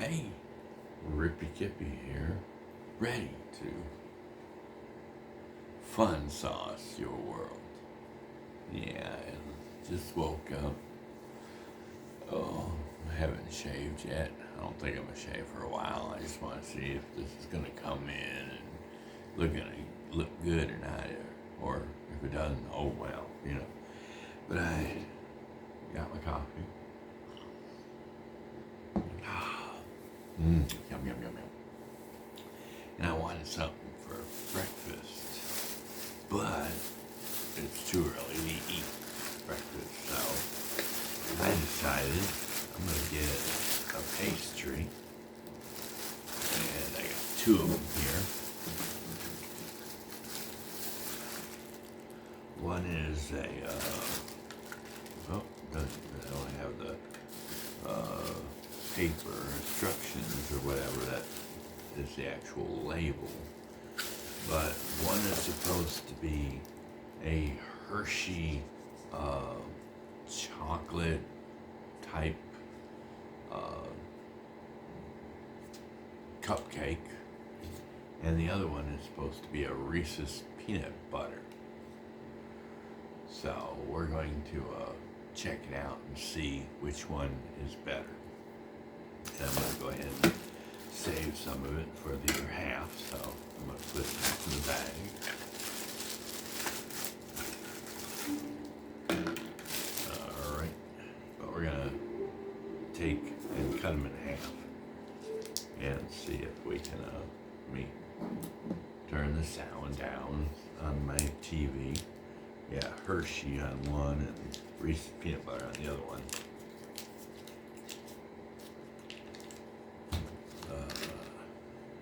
Hey, Rippy Kippy here, ready to fun sauce your world. Yeah, and just woke up. Oh, I haven't shaved yet. I don't think I'm gonna shave for a while. I just want to see if this is gonna come in and look good or not, or if it doesn't, oh well, you know. But I got my coffee. Yum yum yum yum. And I wanted something for breakfast, but it's too early to eat breakfast, so I decided I'm gonna get a pastry, and I got two of them here. One is I only have the paper instructions or whatever that is the actual label, but one is supposed to be a Hershey chocolate type uh, cupcake, and the other one is supposed to be a Reese's peanut butter. So we're going to check it out and see which one is better. And I'm going to go ahead and save some of it for the other half, so I'm going to put it back in the bag. Alright, but we're going to take and cut them in half and see if we can, let me turn the sound down on my TV. Yeah, Hershey on one and Reese's peanut butter on the other one.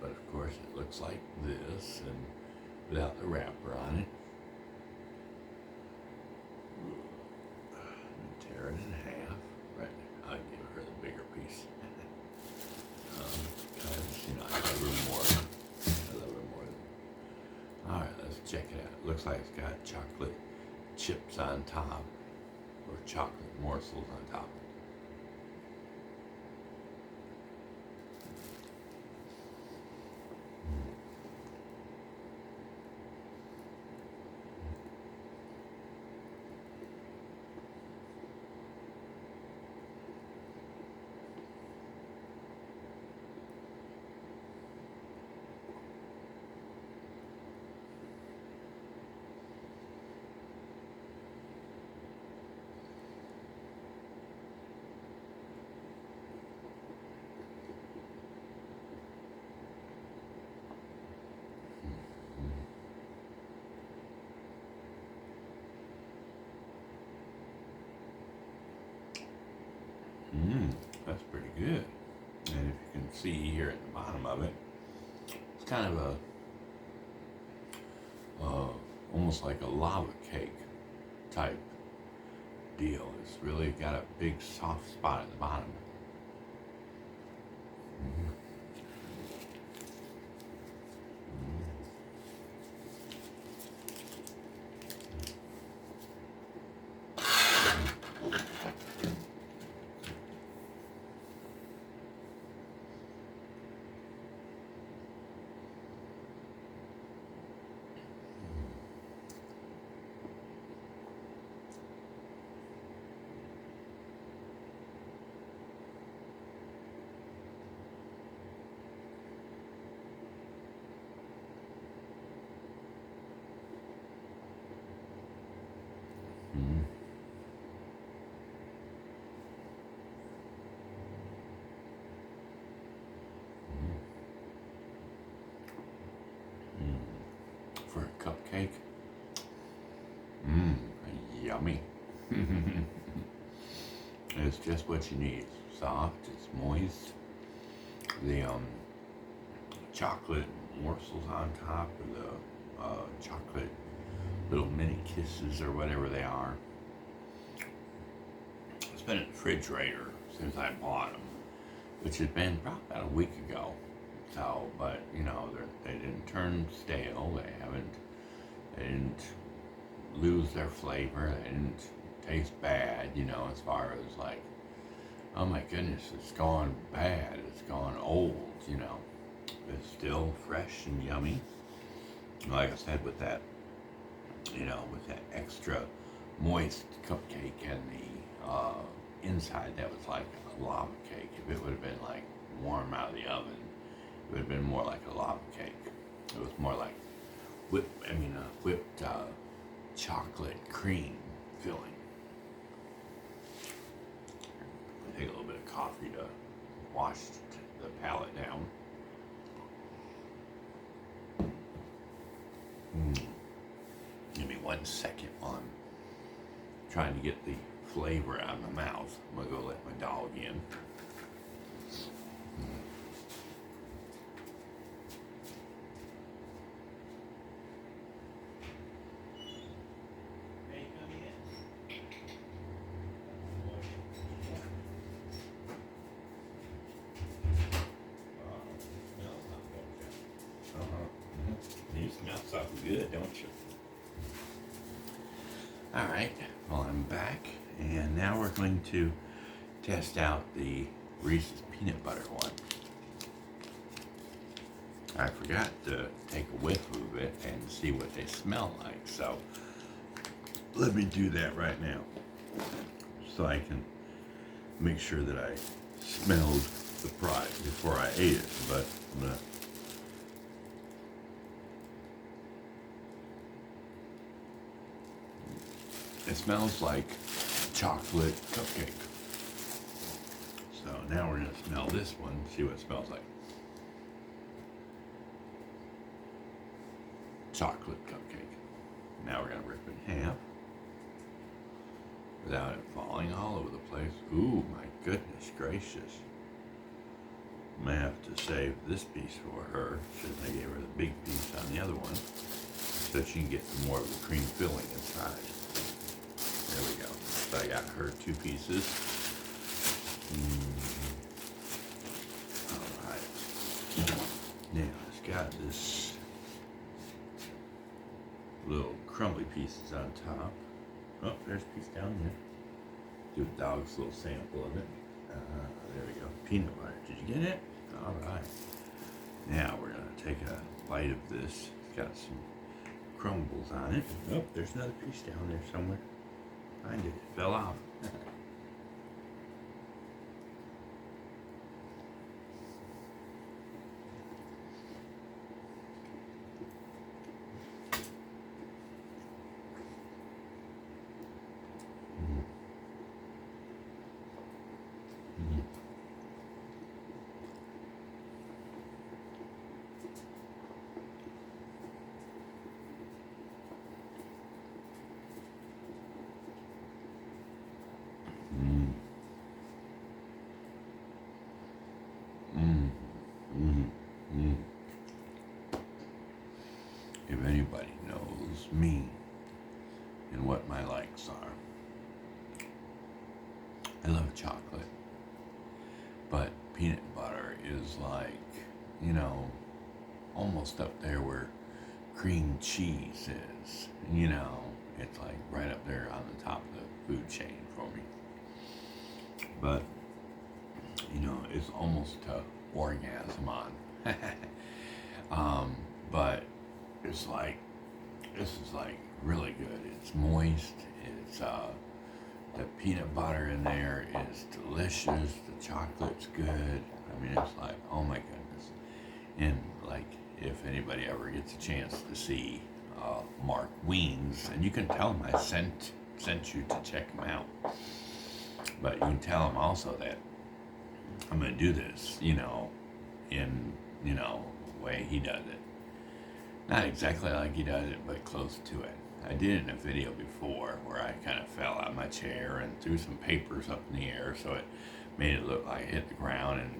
But of course it looks like this and without the wrapper on it. Tear it in half. Right, I'll give her the bigger piece. I got a little more. Alright, let's check it out. It looks like it's got chocolate chips on top, or chocolate morsels on top. That's pretty good. And if you can see here at the bottom of it, it's kind of almost like a lava cake type deal. It's really got a big soft spot at the bottom. For a cupcake, yummy. It's just what you need. Soft, it's moist. The chocolate morsels on top, or the chocolate little mini kisses or whatever they are. It's been in the refrigerator since I bought them, which has been probably about a week ago. So, but you know, they didn't turn stale. They didn't lose their flavor. They didn't taste bad. You know, as far as like Oh my goodness, it's gone bad. It's gone old, you know. It's still fresh and yummy. Like I said, with that, with that extra moist cupcake and the inside that was like a lava cake. If it would have been like warm out of the oven, it would have been more like a lava cake. It was more like whipped chocolate cream filling. Take a little bit of coffee to wash the palate down. Give me 1 second while I'm trying to get the flavor out of my mouth. I'm gonna go let my dog in. You smell something good, don't you? Alright, well, I'm back, and now we're going to test out the Reese's peanut butter one. I forgot to take a whiff of it and see what they smell like, so let me do that right now so I can make sure that I smelled the product before I ate it. But I'm gonna It smells like chocolate cupcake. So now we're going to smell this one, see what it smells like. Chocolate cupcake. Now we're going to rip it in half without it falling all over the place. Ooh, my goodness gracious. I'm going to have to save this piece for her since I gave her the big piece on the other one so she can get more of the cream filling inside. There we go. So I got her 2 pieces. All right. Now it's got this little crumbly pieces on top. Oh, there's a piece down there. Give the dogs a little sample of it. There we go. Peanut butter. Did you get it? All right. Now we're going to take a bite of this. It's got some crumbles on it. Oh, there's another piece down there somewhere. Find it. It fell out. If anybody knows me and what my likes are, I love chocolate, but peanut butter is like, almost up there where cream cheese is. It's like right up there on the top of the food chain for me. But, it's almost to orgasm on. But it's like, this is like really good. It's moist. It's the peanut butter in there is delicious. The chocolate's good. I mean, it's like, oh my goodness. And like, if anybody ever gets a chance to see Mark Wiens, and you can tell him I sent you to check him out. But you can tell him also that I'm gonna do this, in the way he does it. Not exactly like he does it, but close to it. I did it in a video before where I kind of fell out of my chair and threw some papers up in the air so it made it look like it hit the ground and,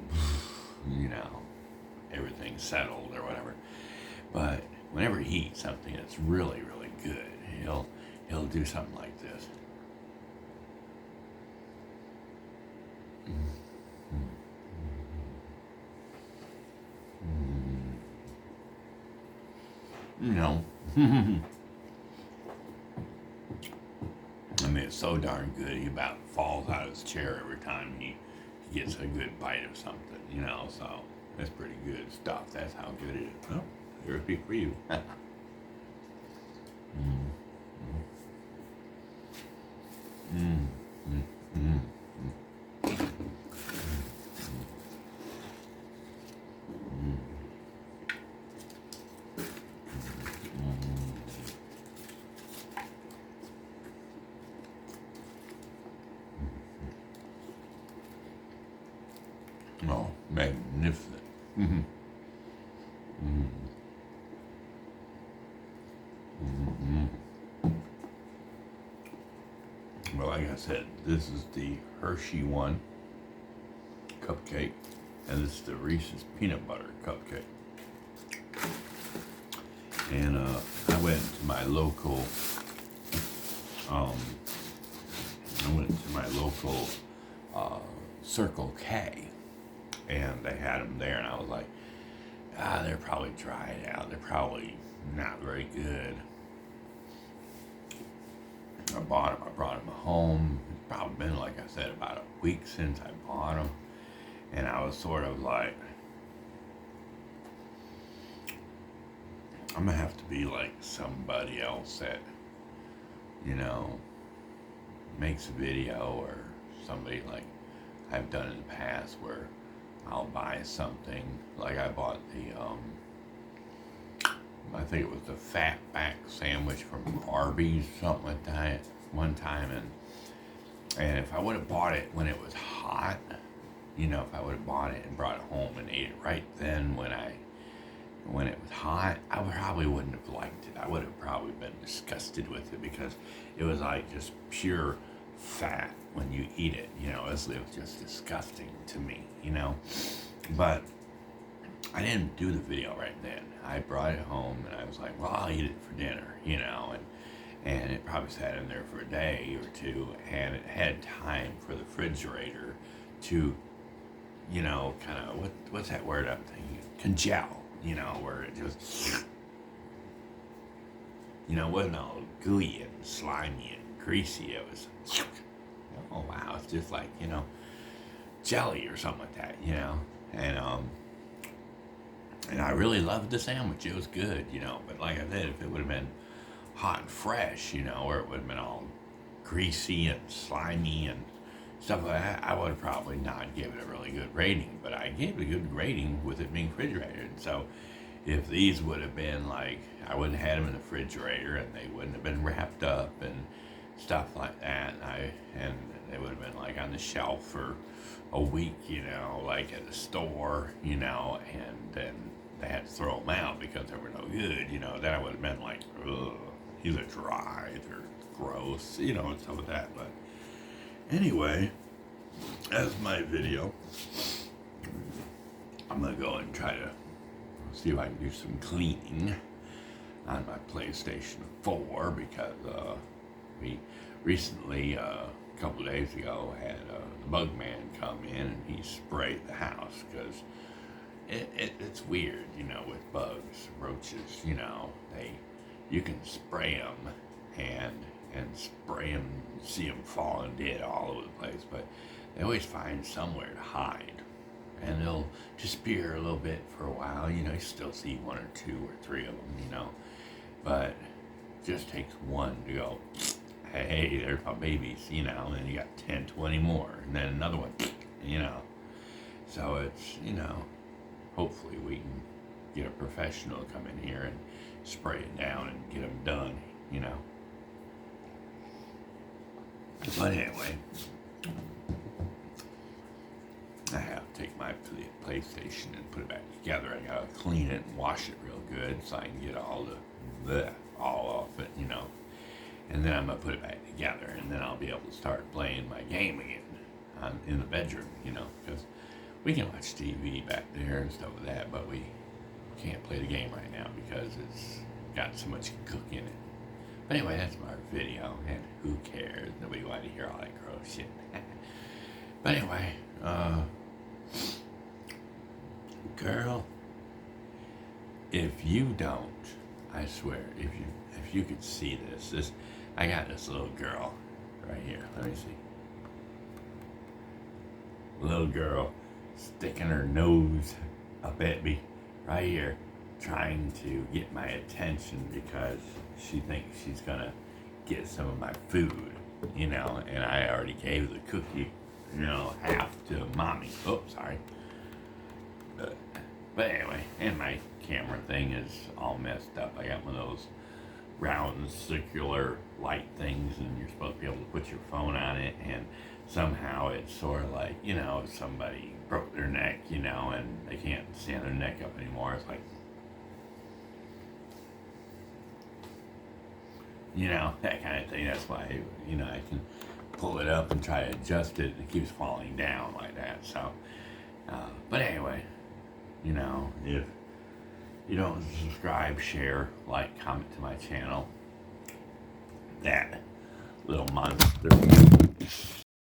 everything settled or whatever. But whenever he eats something that's really, really good, he'll do something like this. I mean, it's so darn good, he about falls out of his chair every time he gets a good bite of something, you know, so that's pretty good stuff. That's how good it is. Oh, here's a for you. mm, mm, mm, mm, Oh, magnificent. Mm-hmm. Mm-hmm. Mm-hmm. Well, like I said, this is the Hershey one cupcake, and this is the Reese's peanut butter cupcake. And I went to my local, Circle K, and they had them there, and I was like, they're probably dried out. They're probably not very good. I bought them. I brought them home. It's probably been, like I said, about a week since I bought them. And I was sort of like, I'm going to have to be like somebody else that, you know, makes a video, or somebody like I've done in the past where I'll buy something. Like I bought the, I think it was the fatback sandwich from Arby's, something like that, one time. And if I would have bought it when it was hot, you know, if I would have bought it and brought it home and ate it right then when it was hot, I probably wouldn't have liked it. I would have probably been disgusted with it, because it was like just pure fat when you eat it. You know, it was just disgusting to me, you know. But I didn't do the video right then. I brought it home and I was like, well, I'll eat it for dinner, you know, and it probably sat in there for a day or two, and it had time for the refrigerator to, you know, kind of, what's that word I'm thinking? Congel, you know, where it just, you know, wasn't all gooey and slimy and greasy. It was, oh wow, it's just like, you know, jelly or something like that, you know, and I really loved the sandwich. It was good, you know, but like I said, if it would have been hot and fresh, you know, or it would have been all greasy and slimy and stuff like that, I would have probably not given it a really good rating. But I gave it a good rating with it being refrigerated. So if these would have been like, I wouldn't have had them in the refrigerator, and they wouldn't have been wrapped up and stuff like that, and they would have been like on the shelf for a week, you know, like at the store, you know, and then they had to throw them out because they were no good, you know. Then I would have been like, ugh, either dry or gross, you know, and stuff like that. But anyway, as my video, I'm gonna go and try to see if I can do some cleaning on my PlayStation 4, because we recently, a couple of days ago, had the bug man come in and he sprayed the house, because it's weird, you know, with bugs, roaches, you know, you can spray them and spray them, see them falling dead all over the place, but they always find somewhere to hide, and they'll disappear a little bit for a while. You know, you still see one or two or three of them, you know, but it just takes one to go, hey, there's my babies, you know, and then you got 10, 20 more, and then another one, you know. So it's, you know, hopefully we can get a professional to come in here and spray it down and get them done, you know. But anyway, I have to take my PlayStation and put it back together. I gotta clean it and wash it real good so I can get all off it, you know. And then I'm gonna put it back together, and then I'll be able to start playing my game again in the bedroom, you know, because we can watch TV back there and stuff like that, but we can't play the game right now because it's got so much cook in it. But anyway, that's my video, and who cares? Nobody wanted to hear all that gross shit. But anyway, girl, if you don't, I swear, if you could see this, I got this little girl right here. Let me see. little girl sticking her nose up at me right here, trying to get my attention because she thinks she's gonna get some of my food, and I already gave the cookie, half to mommy. Oh, sorry. But anyway, and my camera thing is all messed up. I got one of those round circular light things, and you're supposed to be able to put your phone on it, and somehow it's sort of like, somebody broke their neck, and they can't stand their neck up anymore. It's like, that kind of thing. That's why, I can pull it up and try to adjust it, and it keeps falling down like that. So, but anyway, if you don't subscribe, share, like, comment to my channel, that little monster